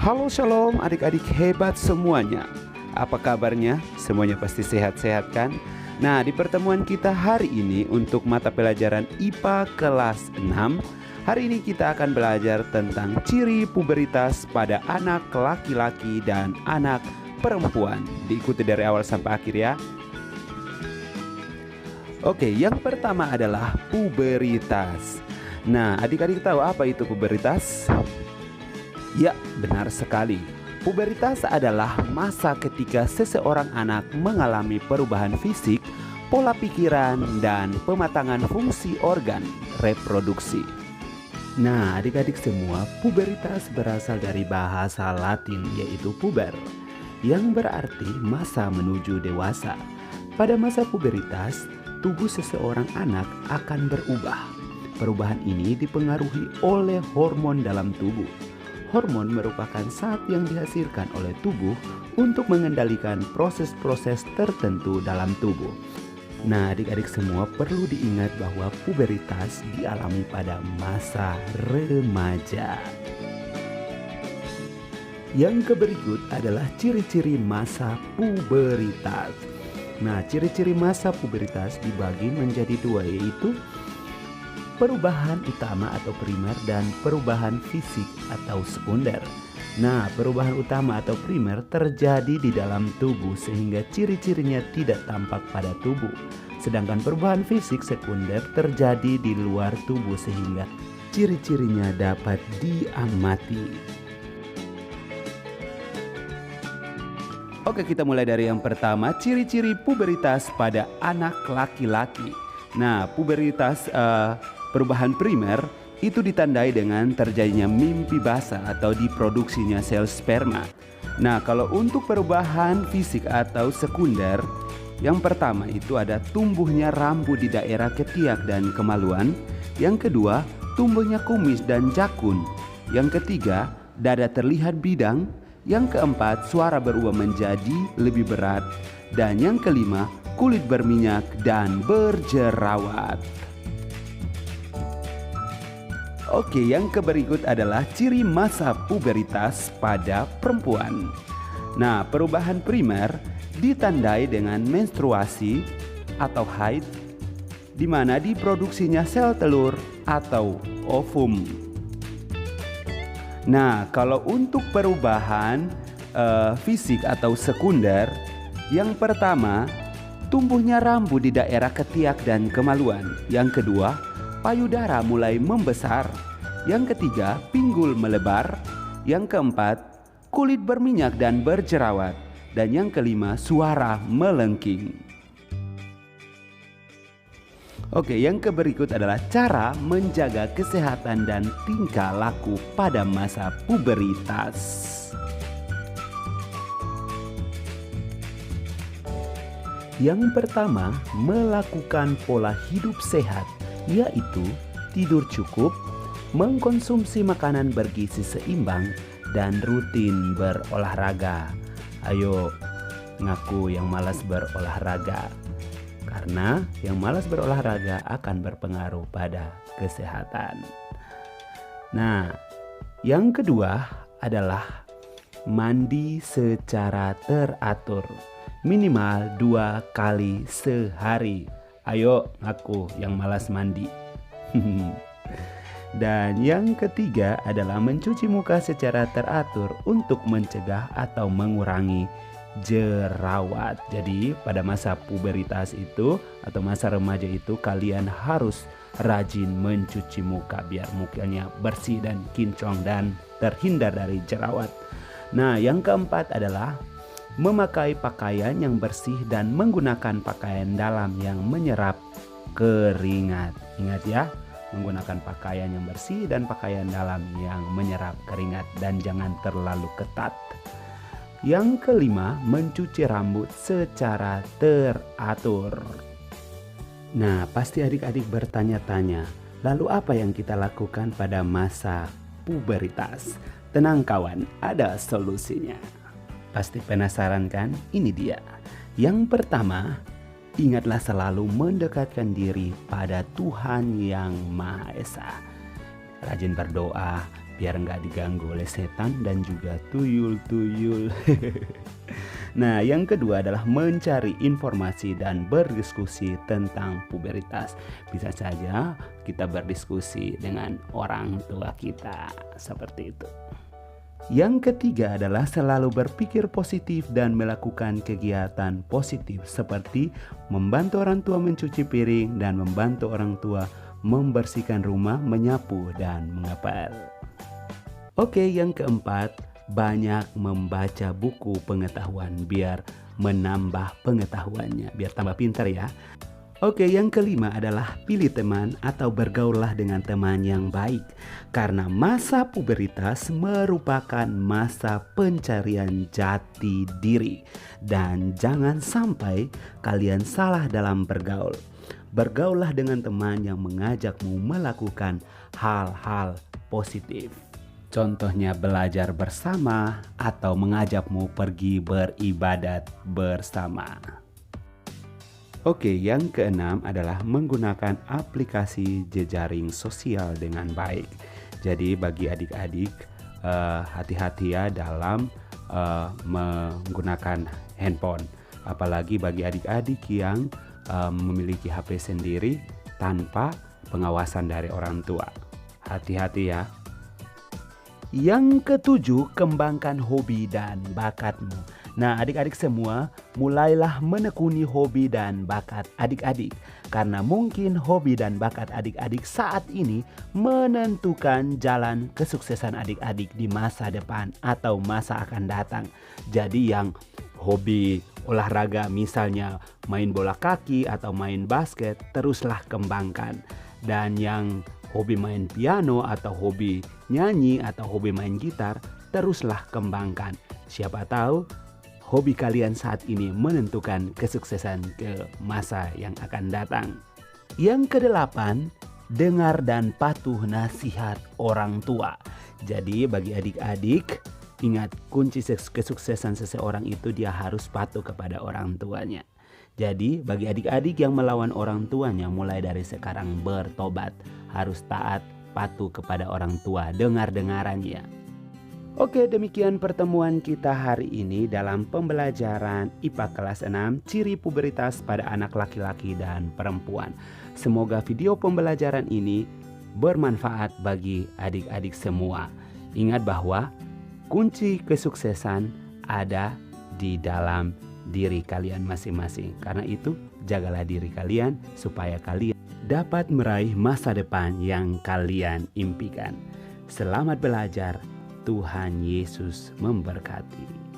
Halo shalom adik-adik hebat semuanya. Apa kabarnya? Semuanya pasti sehat-sehat kan? Nah, di pertemuan kita hari ini untuk mata pelajaran IPA kelas 6, hari ini kita akan belajar tentang ciri pubertas pada anak laki-laki dan anak perempuan. Diikuti dari awal sampai akhir ya. Oke, yang pertama adalah pubertas. Nah, adik-adik tahu apa itu pubertas? Ya, benar sekali. Pubertas adalah masa ketika seseorang anak mengalami perubahan fisik, pola pikiran, dan pematangan fungsi organ reproduksi. Nah, adik-adik semua, pubertas berasal dari bahasa Latin yaitu puber, yang berarti masa menuju dewasa. Pada masa pubertas, tubuh seseorang anak akan berubah. Perubahan ini dipengaruhi oleh hormon dalam tubuh. Hormon merupakan zat yang dihasilkan oleh tubuh untuk mengendalikan proses-proses tertentu dalam tubuh. Nah, adik-adik semua perlu diingat bahwa pubertas dialami pada masa remaja. Yang berikut adalah ciri-ciri masa pubertas. Nah, ciri-ciri masa pubertas dibagi menjadi dua, yaitu perubahan utama atau primer dan perubahan fisik atau sekunder. Nah, perubahan utama atau primer terjadi di dalam tubuh sehingga ciri-cirinya tidak tampak pada tubuh. Sedangkan perubahan fisik sekunder terjadi di luar tubuh sehingga ciri-cirinya dapat diamati. Oke, kita mulai dari yang pertama, ciri-ciri pubertas pada anak laki-laki. Nah, pubertas perubahan primer itu ditandai dengan terjadinya mimpi basah atau diproduksinya sel sperma. Nah, kalau untuk perubahan fisik atau sekunder, yang pertama itu ada tumbuhnya rambut di daerah ketiak dan kemaluan. Yang kedua, tumbuhnya kumis dan jakun. Yang ketiga, dada terlihat bidang. Yang keempat, suara berubah menjadi lebih berat. Dan yang kelima, kulit berminyak dan berjerawat. Oke, yang berikut adalah ciri masa pubertas pada perempuan. Nah, perubahan primer ditandai dengan menstruasi atau haid, di mana diproduksinya sel telur atau ovum. Nah, kalau untuk perubahan fisik atau sekunder, yang pertama, tumbuhnya rambut di daerah ketiak dan kemaluan. Yang kedua, payudara mulai membesar. Yang ketiga, pinggul melebar. Yang keempat, kulit berminyak dan berjerawat. Dan yang kelima, suara melengking. Oke, yang berikut adalah cara menjaga kesehatan dan tingkah laku pada masa pubertas. Yang pertama, melakukan pola hidup sehat, yaitu tidur cukup, mengkonsumsi makanan bergizi seimbang, dan rutin berolahraga. Ayo, ngaku yang malas berolahraga. Karena yang malas berolahraga akan berpengaruh pada kesehatan. Nah, yang kedua adalah mandi secara teratur. Minimal 2 kali sehari. Ayo ngaku yang malas mandi. Dan yang ketiga adalah mencuci muka secara teratur untuk mencegah atau mengurangi jerawat. Jadi pada masa pubertas itu atau masa remaja itu kalian harus rajin mencuci muka biar mukanya bersih dan kinclong dan terhindar dari jerawat. Nah, yang keempat adalah memakai pakaian yang bersih dan menggunakan pakaian dalam yang menyerap keringat. Ingat ya, menggunakan pakaian yang bersih dan pakaian dalam yang menyerap keringat dan jangan terlalu ketat. Yang kelima, mencuci rambut secara teratur. Nah, pasti adik-adik bertanya-tanya, lalu apa yang kita lakukan pada masa pubertas? Tenang kawan, ada solusinya. Pasti penasaran kan? Ini dia. Yang pertama, ingatlah selalu mendekatkan diri pada Tuhan Yang Maha Esa. Rajin berdoa, biar nggak diganggu oleh setan dan juga tuyul-tuyul. Nah, yang kedua adalah mencari informasi dan berdiskusi tentang pubertas. Bisa saja kita berdiskusi dengan orang tua kita, seperti itu. Yang ketiga adalah selalu berpikir positif dan melakukan kegiatan positif seperti membantu orang tua mencuci piring dan membantu orang tua membersihkan rumah, menyapu, dan mengepel. Oke, yang keempat, banyak membaca buku pengetahuan biar menambah pengetahuannya, biar tambah pintar ya. Oke, yang kelima adalah pilih teman atau bergaullah dengan teman yang baik. Karena masa pubertas merupakan masa pencarian jati diri. Dan jangan sampai kalian salah dalam bergaul. Bergaullah dengan teman yang mengajakmu melakukan hal-hal positif. Contohnya belajar bersama atau mengajakmu pergi beribadat bersama. Oke, yang keenam adalah menggunakan aplikasi jejaring sosial dengan baik. Jadi bagi adik-adik, hati-hati ya dalam menggunakan handphone. Apalagi bagi adik-adik yang memiliki HP sendiri tanpa pengawasan dari orang tua. Hati-hati ya. Yang ketujuh, kembangkan hobi dan bakatmu. Nah, adik-adik semua, mulailah menekuni hobi dan bakat adik-adik. Karena mungkin hobi dan bakat adik-adik saat ini menentukan jalan kesuksesan adik-adik di masa depan atau masa akan datang. Jadi yang hobi olahraga misalnya main bola kaki atau main basket, teruslah kembangkan. Dan yang hobi main piano atau hobi nyanyi atau hobi main gitar, teruslah kembangkan. Siapa tahu hobi kalian saat ini menentukan kesuksesan ke masa yang akan datang. Yang kedelapan, dengar dan patuh nasihat orang tua. Jadi bagi adik-adik, ingat kunci kesuksesan seseorang itu dia harus patuh kepada orang tuanya. Jadi bagi adik-adik yang melawan orang tuanya, mulai dari sekarang bertobat, harus taat, patuh kepada orang tua, dengar-dengarannya. Oke, demikian pertemuan kita hari ini dalam pembelajaran IPA kelas 6, ciri pubertas pada anak laki-laki dan perempuan. Semoga video pembelajaran ini bermanfaat bagi adik-adik semua. Ingat bahwa kunci kesuksesan ada di dalam diri kalian masing-masing. Karena itu, jagalah diri kalian supaya kalian dapat meraih masa depan yang kalian impikan. Selamat belajar. Tuhan Yesus memberkati.